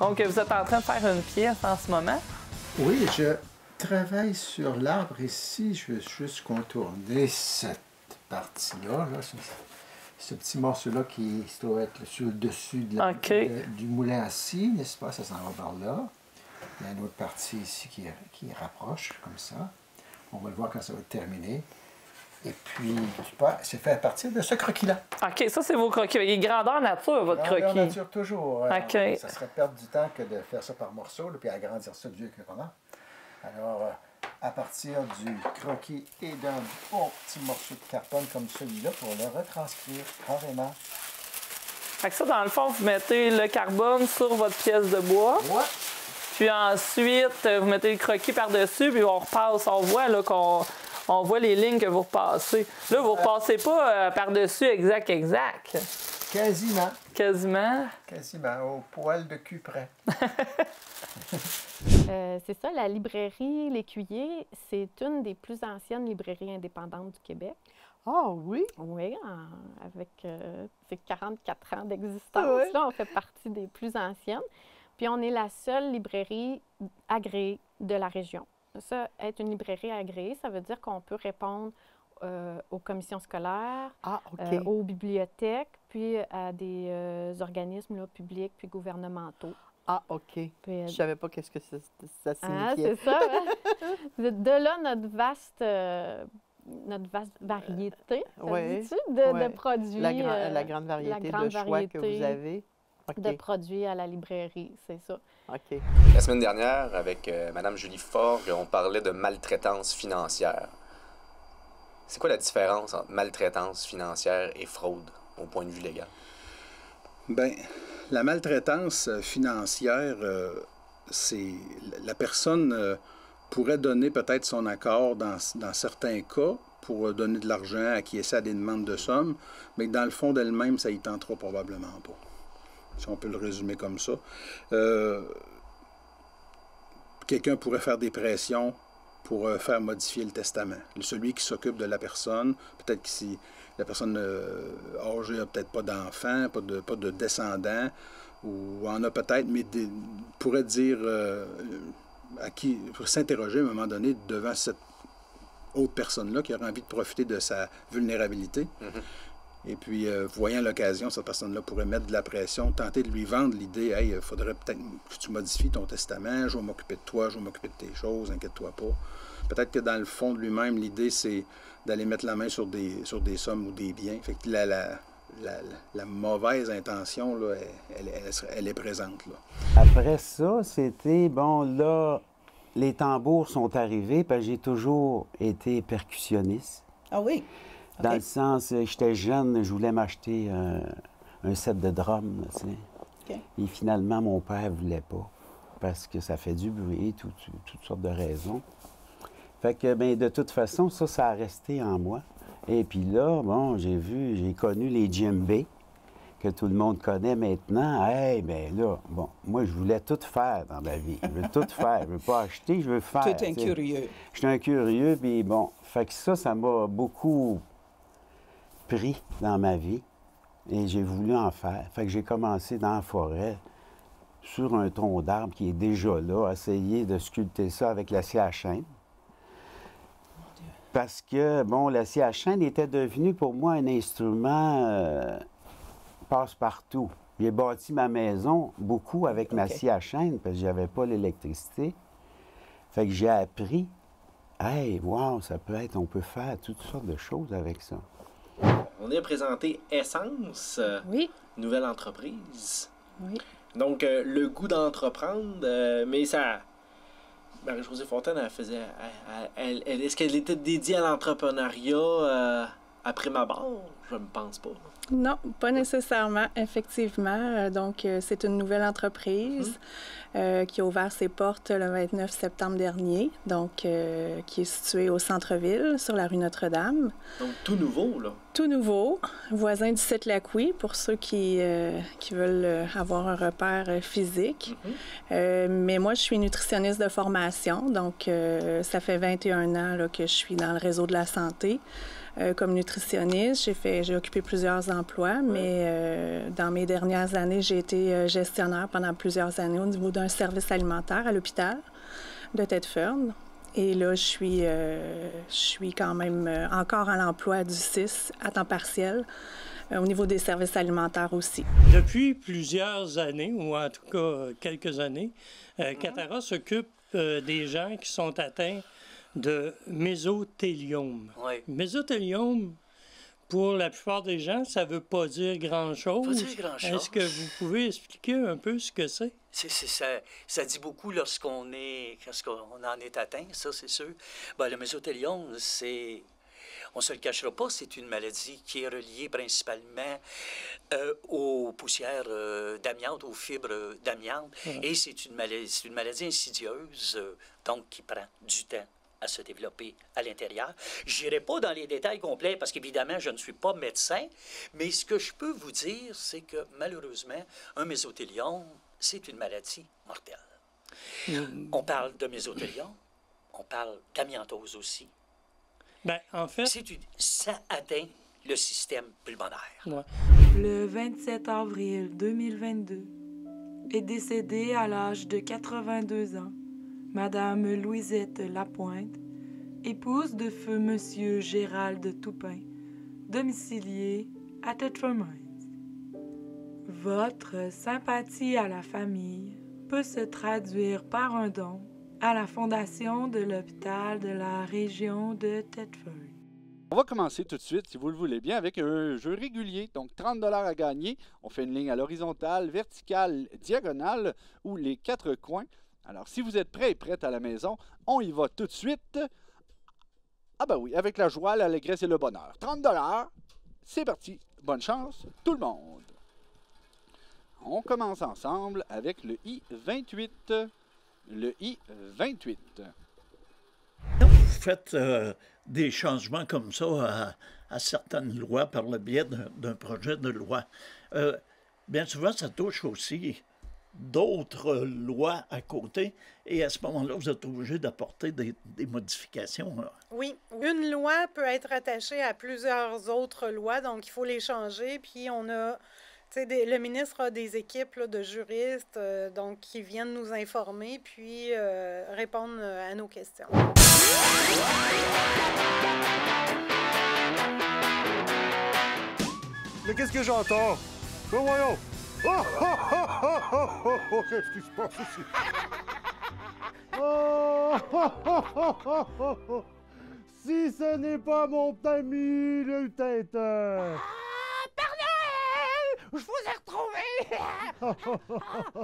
Donc, vous êtes en train de faire une pièce en ce moment? Oui, je travaille sur l'arbre ici. Je veux juste contourner cette partie-là. Là. Ce petit morceau-là qui doit être sur le dessus du moulin à scie, n'est-ce pas? Ça s'en va par là. Il y a une autre partie ici qui rapproche, comme ça. On va le voir quand ça va être terminé. Et puis, c'est fait à partir de ce croquis-là. OK, ça, c'est vos croquis. Il est grandeur nature, votre croquis. Grandeur nature, toujours. OK. Ça serait perdre du temps que de faire ça par morceaux, là, puis agrandir ça du vieux qu'on a. Alors, à partir du croquis et d'un bon petit morceau de carbone comme celui-là pour le retranscrire carrément. Fait que ça, dans le fond, vous mettez le carbone sur votre pièce de bois. Ouais. Puis ensuite, vous mettez le croquis par-dessus, puis on repasse. On voit là on voit les lignes que vous repassez. Là, vous ne repassez pas par-dessus exact. Quasiment. Quasiment? Quasiment, au poil de cul près. C'est ça, la librairie L'Écuyer, c'est une des plus anciennes librairies indépendantes du Québec. Ah oui? Oui, avec ses 44 ans d'existence. Oui. Là, on fait partie des plus anciennes. Puis on est la seule librairie agréée de la région. Ça, être une librairie agréée, ça veut dire qu'on peut répondre aux commissions scolaires, aux bibliothèques, puis à des organismes là, publics puis gouvernementaux. Ah, OK. Puis, je savais pas qu'est-ce que ça signifiait. Ah, c'est ça. Hein? De là, notre vaste variété, de produits. La grande variété de choix que vous avez. De produits à la librairie, c'est ça. OK. La semaine dernière, avec Mme Julie Forgue, on parlait de maltraitance financière. C'est quoi la différence entre maltraitance financière et fraude, au point de vue légal? Bien, la maltraitance financière, c'est... La personne pourrait donner peut-être son accord dans certains cas pour donner de l'argent, acquiescer à des demandes de somme, mais dans le fond d'elle-même, ça y tentera probablement pas. Si on peut le résumer comme ça. Quelqu'un pourrait faire des pressions pour faire modifier le testament. Celui qui s'occupe de la personne, peut-être que si la personne âgée n'a peut-être pas d'enfant, pas de descendants, ou en a peut-être, mais pourrait dire pour s'interroger à un moment donné devant cette autre personne-là qui aurait envie de profiter de sa vulnérabilité. Et puis, voyant l'occasion, cette personne-là pourrait mettre de la pression, tenter de lui vendre l'idée « Hey, il faudrait peut-être que tu modifies ton testament, je vais m'occuper de toi, je vais m'occuper de tes choses, inquiète-toi pas. » Peut-être que dans le fond de lui-même, l'idée, c'est d'aller mettre la main sur des sommes ou des biens. Fait que la mauvaise intention, là, elle est présente, là. Après ça, c'était, bon, là, les tambours sont arrivés, parce que j'ai toujours été percussionniste. Ah oui? Dans le sens, j'étais jeune, je voulais m'acheter un set de drums, tu sais. Et finalement, mon père ne voulait pas, parce que ça fait du bruit, toutes sortes de raisons. Fait que, bien, de toute façon, ça a resté en moi. Et puis là, bon, j'ai connu les djembés, que tout le monde connaît maintenant. Hey, bien là, bon, moi, je voulais tout faire dans la vie. Je veux tout faire. Je veux pas acheter, je veux faire. Tu es un curieux. Je suis un curieux, puis bon, fait que ça m'a beaucoup pris dans ma vie et j'ai voulu en faire. Fait que j'ai commencé dans la forêt, sur un tronc d'arbre qui est déjà là, à essayer de sculpter ça avec la scie à chaîne. Parce que, bon, la scie à chaîne était devenu pour moi un instrument passe-partout. J'ai bâti ma maison beaucoup avec ma scie à chaîne parce que j'avais pas l'électricité. Fait que j'ai appris, hey, wow, ça peut être, on peut faire toutes sortes de choses avec ça. On est présenté Essence, nouvelle entreprise. Oui. Donc, le goût d'entreprendre, mais ça... Marie-Josée Fontaine, est-ce qu'elle était dédiée à l'entrepreneuriat après ma barre? Je ne pense pas. Non, pas nécessairement, effectivement. Donc, c'est une nouvelle entreprise qui a ouvert ses portes le 29 septembre dernier, donc qui est située au centre-ville, sur la rue Notre-Dame. Donc, tout nouveau, là? Tout nouveau, voisin du site Lacouille, pour ceux qui veulent avoir un repère physique. Mais moi, je suis nutritionniste de formation, donc ça fait 21 ans là, que je suis dans le réseau de la santé. comme nutritionniste. J'ai occupé plusieurs emplois, mais dans mes dernières années, j'ai été gestionnaire pendant plusieurs années au niveau d'un service alimentaire à l'hôpital de Thetford. Et là, je suis quand même encore à l'emploi du 6 à temps partiel au niveau des services alimentaires aussi. Depuis plusieurs années, ou en tout cas quelques années, Catara s'occupe des gens qui sont atteints de mésothéliome. Oui. Mésothéliome, pour la plupart des gens, ça ne veut pas dire grand-chose. Pas dire grand-chose. Est-ce que vous pouvez expliquer un peu ce que c'est? Ça dit beaucoup lorsqu'on en est atteint, ça, c'est sûr. Ben, le mésothéliome, on ne se le cachera pas, c'est une maladie qui est reliée principalement aux poussières d'amiante, aux fibres d'amiante. Et c'est une maladie insidieuse, donc qui prend du temps à se développer à l'intérieur. Je n'irai pas dans les détails complets parce qu'évidemment, je ne suis pas médecin, mais ce que je peux vous dire, c'est que malheureusement, un mésothéliome, c'est une maladie mortelle. On parle de mésothéliome, on parle d'amiantose aussi. Ben, en fait... Ça atteint le système pulmonaire. Ouais. Le 27 avril 2022 est décédée à l'âge de 82 ans Madame Louisette Lapointe, épouse de feu Monsieur Gérald Toupin, domicilié à Thetford Mines. Votre sympathie à la famille peut se traduire par un don à la fondation de l'hôpital de la région de Thetford. On va commencer tout de suite, si vous le voulez bien, avec un jeu régulier. Donc, 30 $ à gagner. On fait une ligne à l'horizontale, verticale, diagonale ou les 4 coins. Alors, si vous êtes prêts et prêtes à la maison, on y va tout de suite. Ah ben oui, avec la joie, l'allégresse et le bonheur. 30 $, c'est parti. Bonne chance, tout le monde. On commence ensemble avec le I-28. Le I-28. Quand vous faites des changements comme ça à certaines lois par le biais d'un projet de loi, bien souvent, ça touche aussi d'autres lois à côté, et à ce moment-là, vous êtes obligé d'apporter des modifications. Là. Oui, une loi peut être attachée à plusieurs autres lois, donc il faut les changer, puis on a... le ministre a des équipes là, de juristes donc, qui viennent nous informer puis répondre à nos questions. Mais qu'est-ce que j'entends? Ben voyons! Oh, oh, oh, oh, oh, oh, oh, qu'est-ce qui se passe ici? Oh, oh, oh, oh, oh, oh, oh. Si ce n'est pas mon ami le Tintin! Je vous ai retrouvé!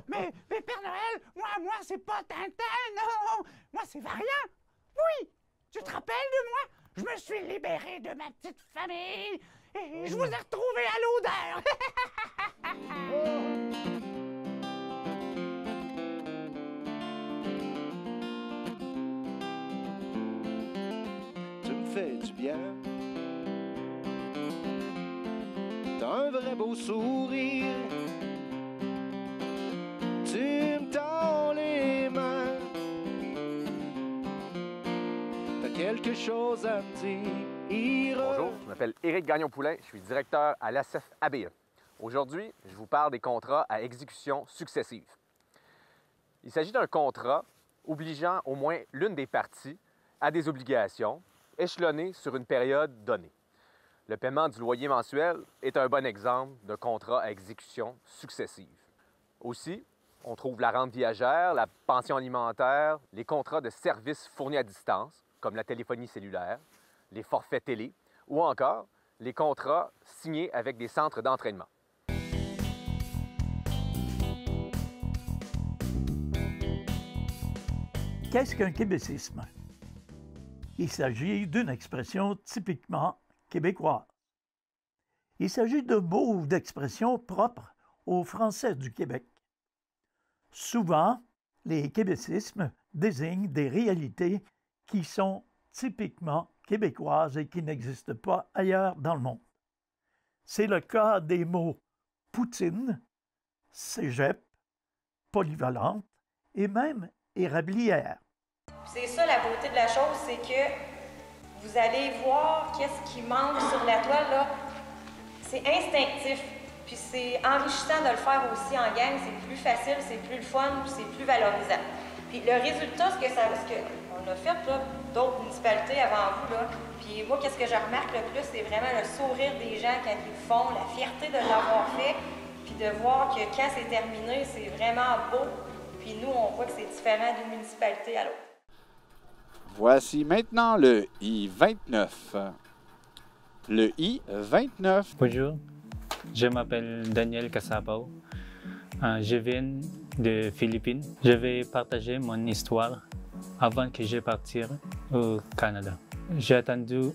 Mais Père Noël, moi, c'est pas Tintin, non! Moi, c'est Variant! Oui! Tu te rappelles de moi? Je me suis libéré de ma petite famille et je vous ai retrouvé à l'odeur! Tu me fais du bien. T'as un vrai beau sourire. Tu me tends les mains. T'as quelque chose à me dire. Bonjour, je m'appelle Éric Gagnon-Poulain, je suis directeur à l'ASSEF ABE. Aujourd'hui, je vous parle des contrats à exécution successive. Il s'agit d'un contrat obligeant au moins l'une des parties à des obligations échelonnées sur une période donnée. Le paiement du loyer mensuel est un bon exemple de contrat à exécution successive. Aussi, on trouve la rente viagère, la pension alimentaire, les contrats de services fournis à distance, comme la téléphonie cellulaire, les forfaits télé, ou encore les contrats signés avec des centres d'entraînement. Qu'est-ce qu'un québécisme? Il s'agit d'une expression typiquement québécoise. Il s'agit de mots ou d'expressions propres aux Français du Québec. Souvent, les québécismes désignent des réalités qui sont typiquement québécoises et qui n'existent pas ailleurs dans le monde. C'est le cas des mots poutine, cégep, polyvalente et même érablière. C'est ça la beauté de la chose, c'est que Vous allez voir qu'est-ce qui manque sur la toile, là. C'est instinctif. Puis c'est enrichissant de le faire aussi en gang. C'est plus facile, c'est plus le fun, c'est plus valorisant. Puis le résultat, ce qu'on a fait, là, d'autres municipalités avant vous, là, puis moi, qu'est-ce que je remarque le plus, c'est vraiment le sourire des gens quand ils le font, la fierté de l'avoir fait, puis de voir que quand c'est terminé, c'est vraiment beau. Puis nous, on voit que c'est différent d'une municipalité à l'autre. Voici maintenant le I-29. Le I-29. Bonjour, je m'appelle Daniel Casapao. Je viens des Philippines. Je vais partager mon histoire avant que je parte au Canada. J'ai attendu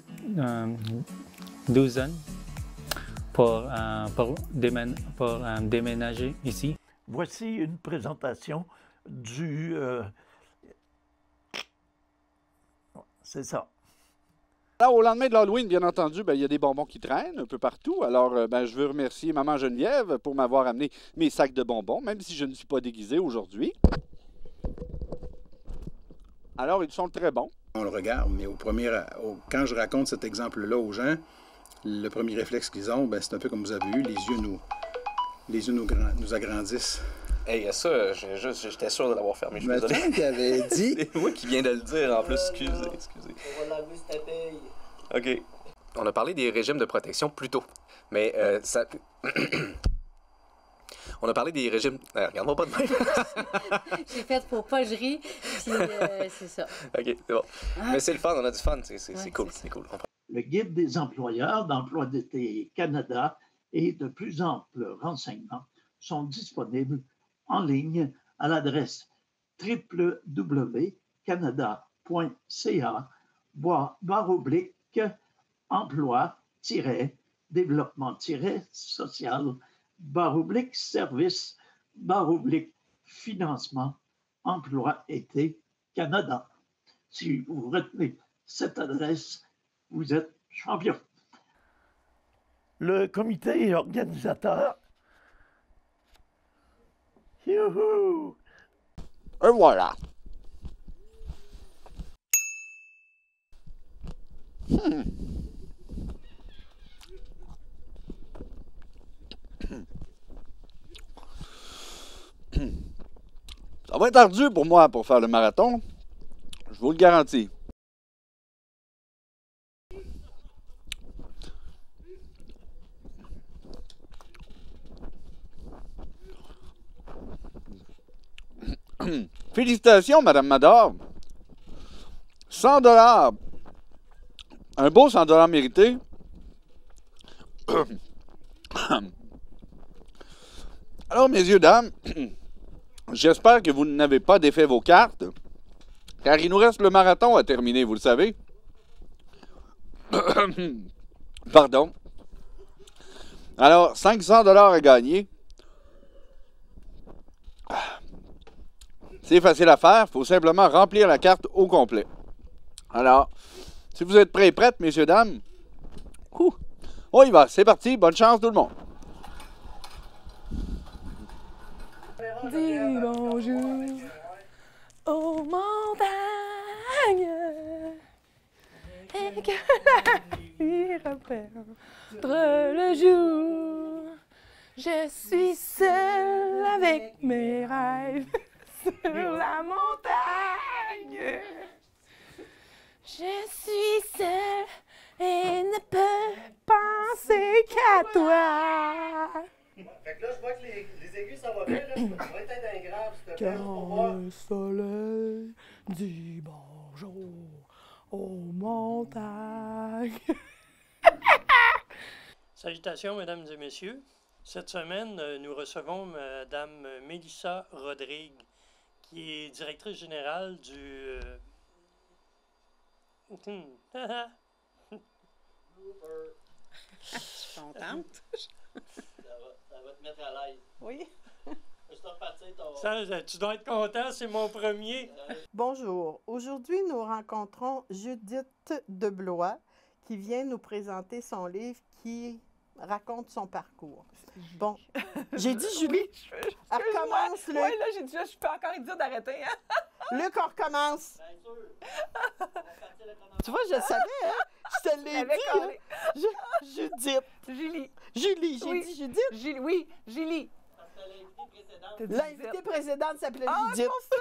12 ans pour déménager ici. Voici une présentation du... c'est ça. Alors, au lendemain de l'Halloween, bien entendu, il y a des bonbons qui traînent un peu partout. Alors, je veux remercier Maman Geneviève pour m'avoir amené mes sacs de bonbons, même si je ne suis pas déguisé aujourd'hui. Alors, ils sont très bons. On le regarde, mais quand je raconte cet exemple-là aux gens, le premier réflexe qu'ils ont, c'est un peu comme vous avez eu, les yeux nous agrandissent. Hey, ça, j'étais sûr de l'avoir fermé, je suis désolé. Qui avait dit. C'est moi qui viens de le dire, en plus, excusez. On va l'enlever ta paye. OK. On a parlé des régimes de protection plus tôt, mais ça... On a parlé des régimes... regarde-moi pas de même. J'ai fait pour pas je ris, puis c'est ça. OK, c'est bon. Mais c'est le fun, on a du fun, c'est cool, c'est cool. Le guide des employeurs d'Emploi d'été Canada et de plus amples renseignements sont disponibles en ligne à l'adresse www.canada.ca/emploi-social/service/financement Emploi été Canada. Si vous retenez cette adresse, vous êtes champion. Le comité organisateur. Youhou! Et voilà. Ça va être ardu pour moi pour faire le marathon. Je vous le garantis. Félicitations, Madame Mador. 100 $. Un beau 100 $ mérité. Alors, messieurs, dames, j'espère que vous n'avez pas défait vos cartes, car il nous reste le marathon à terminer, vous le savez. Pardon. Alors, 500 $ à gagner. C'est facile à faire, il faut simplement remplir la carte au complet. Alors, si vous êtes prêts et prêtes, messieurs, dames, on y va, c'est parti, bonne chance tout le monde. Dis bonjour aux montagnes et que la nuit reprenne le jour. Je suis seule avec mes rêves sur la montagne. Je suis seule et ne peux penser qu'à toi. Fait que là, je vois que les aigus, ça va bien. Là. Je vais être un grave, s'il te plaît. Quand le soleil dit bonjour aux montagnes. Salutations, mesdames et messieurs. Cette semaine, nous recevons Mme Mélissa Rodrigue, qui est directrice générale du... Je suis contente. Ça va te mettre à l'aise. Oui. Ça, tu dois être content, c'est mon premier. Bonjour. Aujourd'hui, nous rencontrons Judith Deblois qui vient nous présenter son livre qui raconte son parcours. Bon, j'ai dit Julie. Oui, elle recommence le... Oui, là, j'ai dit, je peux encore lui dire d'arrêter. Hein? Luc, on recommence. Tu vois, je le savais, hein? Je te l'ai dit. Hein? Judith. Julie. Julie, j'ai dit Judith? Oui, Julie. L'invitée précédente s'appelait Judith. C'est pour ça!